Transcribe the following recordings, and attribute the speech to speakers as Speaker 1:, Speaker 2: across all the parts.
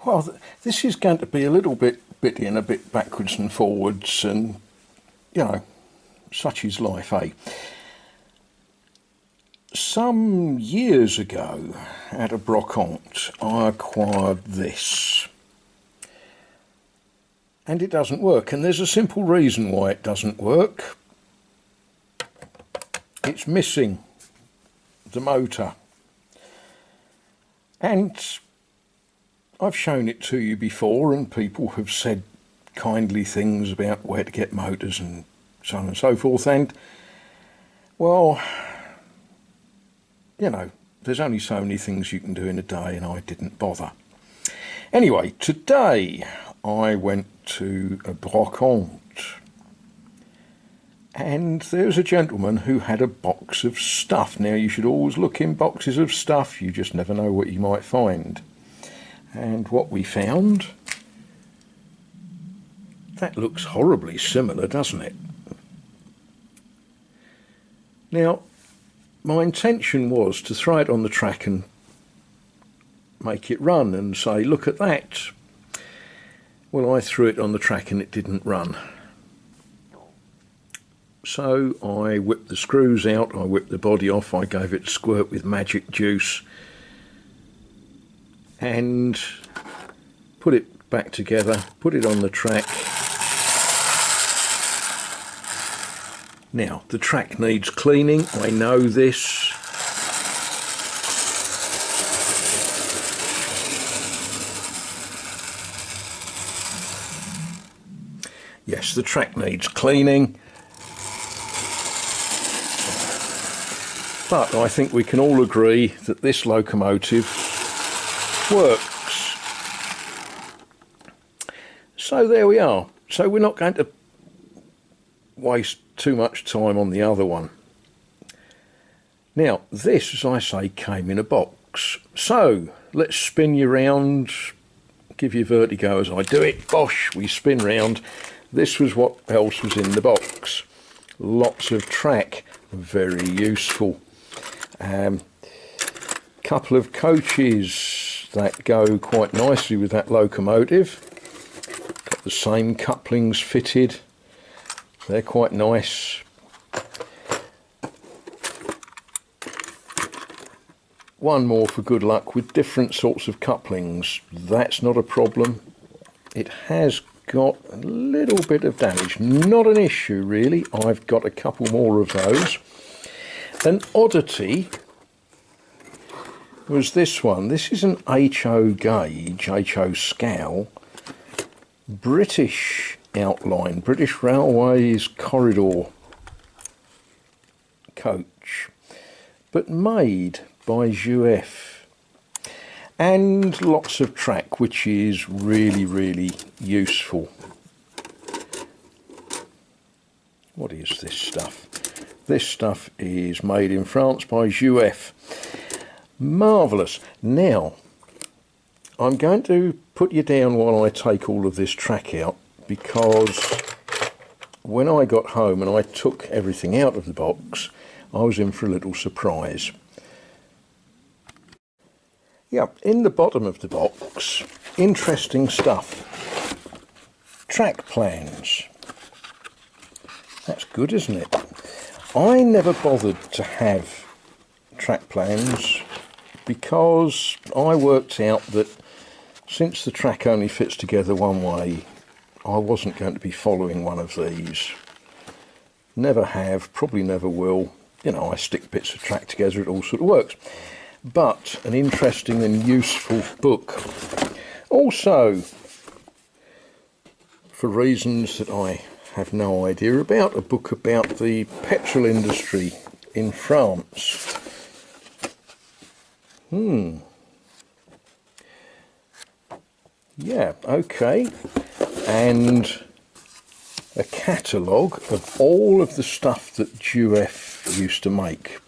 Speaker 1: Well, this is going to be a little bit bitty and a bit backwards and forwards, and, you know, such is life, eh? Some years ago, at a brocante, I acquired this. And it doesn't work, and there's a simple reason why it doesn't work. It's missing the motor. And I've shown it to you before, and people have said kindly things about where to get motors and so on and so forth, and, well, you know, there's only so many things you can do in a day, and I didn't bother. Anyway, today I went to a brocante, and there's a gentleman who had a box of stuff. Now, you should always look in boxes of stuff, you just never know what you might find. And what we found, that looks horribly similar, doesn't it? Now, my intention was to throw it on the track and make it run and say, look at that. Well, I threw it on the track and it didn't run. So I whipped the screws out, I whipped the body off, I gave it a squirt with magic juice and put it back together, put it on the track. Now, the track needs cleaning, I know this. Yes, the track needs cleaning. But I think we can all agree that this locomotive works. So there we are. So we're not going to waste too much time on the other one. Now, this, as I say, came in a box. So let's spin you round, give you vertigo as I do it. Bosh, we spin round. This was what else was in the box. Lots of track, very useful. Couple of coaches that go quite nicely with that locomotive. Got the same couplings fitted. They're quite nice. One more for good luck with different sorts of couplings. That's not a problem. It has got a little bit of damage. Not an issue really. I've got a couple more of those. An oddity was this one. This is an HO gauge, HO scale, British outline, British Railways corridor coach, but made by GF, and lots of track, which is really, really useful. What is this stuff? This stuff is made in France by GF. Marvellous. Now, I'm going to put you down while I take all of this track out, because when I got home and I took everything out of the box, I was in for a little surprise. Yeah, in the bottom of the box, interesting stuff. Track plans. That's good, isn't it? I never bothered to have track plans because I worked out that since the track only fits together one way, I wasn't going to be following one of these. Never have, probably never will. You know, I stick bits of track together, it all sort of works. But an interesting and useful book. Also, for reasons that I have no idea about, a book about the petrol industry in France. Yeah, okay. And a catalogue of all of the stuff that GF used to make.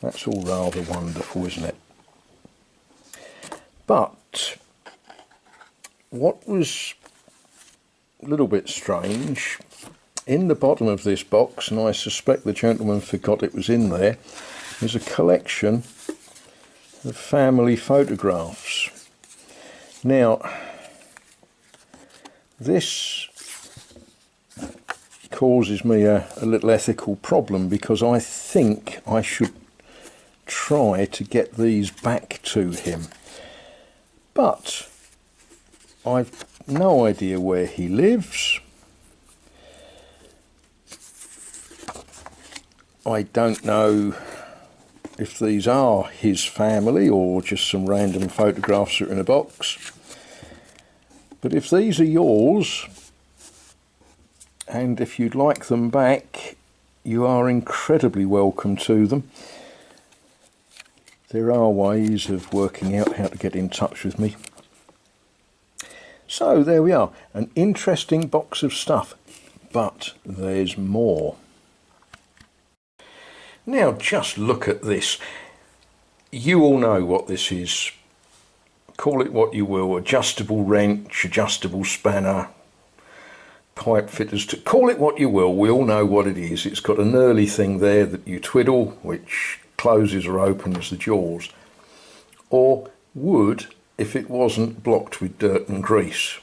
Speaker 1: That's all rather wonderful, isn't it? But what was a little bit strange, in the bottom of this box, and I suspect the gentleman forgot it was in there, is a collection of family photographs. Now, this causes me a little ethical problem, because I think I should try to get these back to him. But I've no idea where he lives. I don't know if these are his family or just some random photographs that are in a box. But if these are yours, and if you'd like them back, you are incredibly welcome to them. There are ways of working out how to get in touch with me. So there we are, an interesting box of stuff, but there's more. Now just look at this. You all know what this is. Call it what you will, adjustable wrench, adjustable spanner, pipe fitters, call it what you will, we all know what it is. It's got a knurly thing there that you twiddle, which closes or opens the jaws, or would if it wasn't blocked with dirt and grease.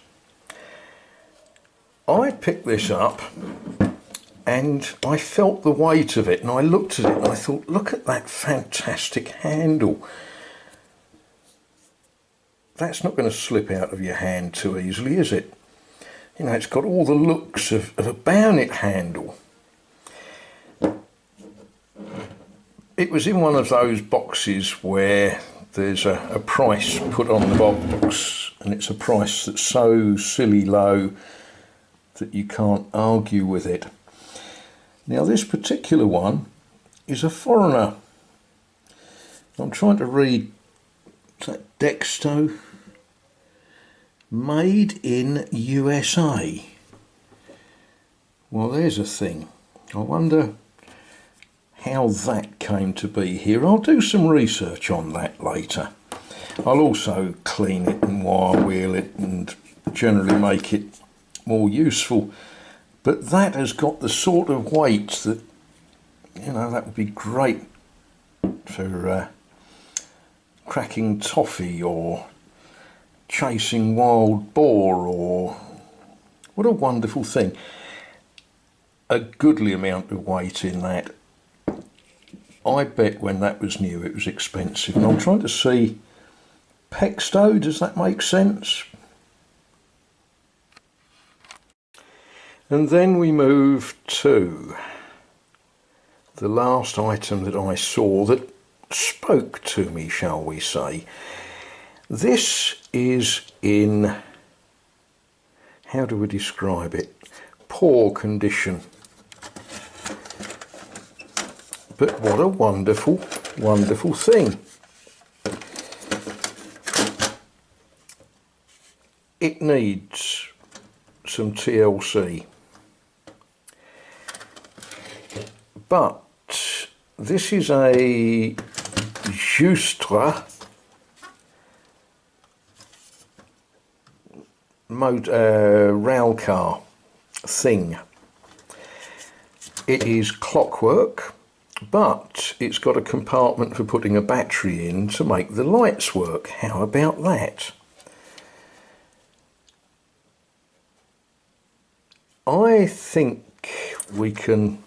Speaker 1: I picked this up and I felt the weight of it, and I looked at it and I thought, look at that fantastic handle. That's not going to slip out of your hand too easily, is it? You know, it's got all the looks of a bayonet handle. It was in one of those boxes where there's a price put on the box, and it's a price that's so silly low that you can't argue with it. Now this particular one is a foreigner. I'm trying to read, is that Dexto? Made in USA. Well, there's a thing. I wonder how that came to be here. I'll do some research on that later. I'll also clean it and wire wheel it and generally make it more useful. But that has got the sort of weight that, you know, that would be great for cracking toffee or chasing wild boar, or what a wonderful thing. A goodly amount of weight in that. I bet when that was new it was expensive, and I'm trying to see, Pexto, does that make sense? And then we move to the last item that I saw that spoke to me, shall we say. This is in, how do we describe it? Poor condition. But what a wonderful, wonderful thing. It needs some TLC. But this is a Justra rail car thing. It is clockwork, but it's got a compartment for putting a battery in to make the lights work. How about that? I think we can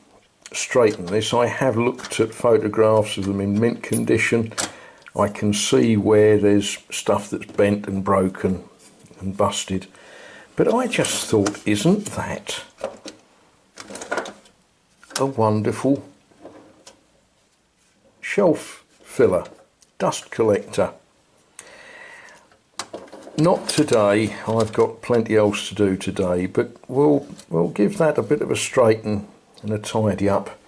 Speaker 1: straighten this. I have looked at photographs of them in mint condition. I can see where there's stuff that's bent and broken and busted, but I just thought, isn't that a wonderful shelf filler, dust collector? Not today, I've got plenty else to do today, but we'll give that a bit of a straighten and a tidy up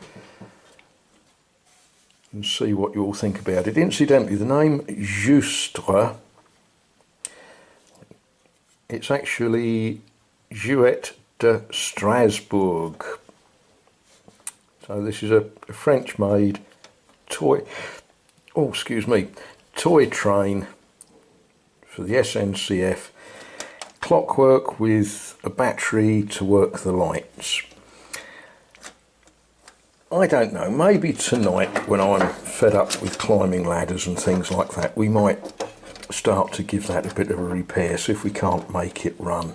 Speaker 1: and see what you all think about it. Incidentally, the name Justra, it's actually Jouet de Strasbourg. So this is a French-made toy, oh excuse me, toy train for the SNCF, clockwork with a battery to work the lights. I don't know, maybe tonight when I'm fed up with climbing ladders and things like that, we might start to give that a bit of a repair, see if we can't make it run.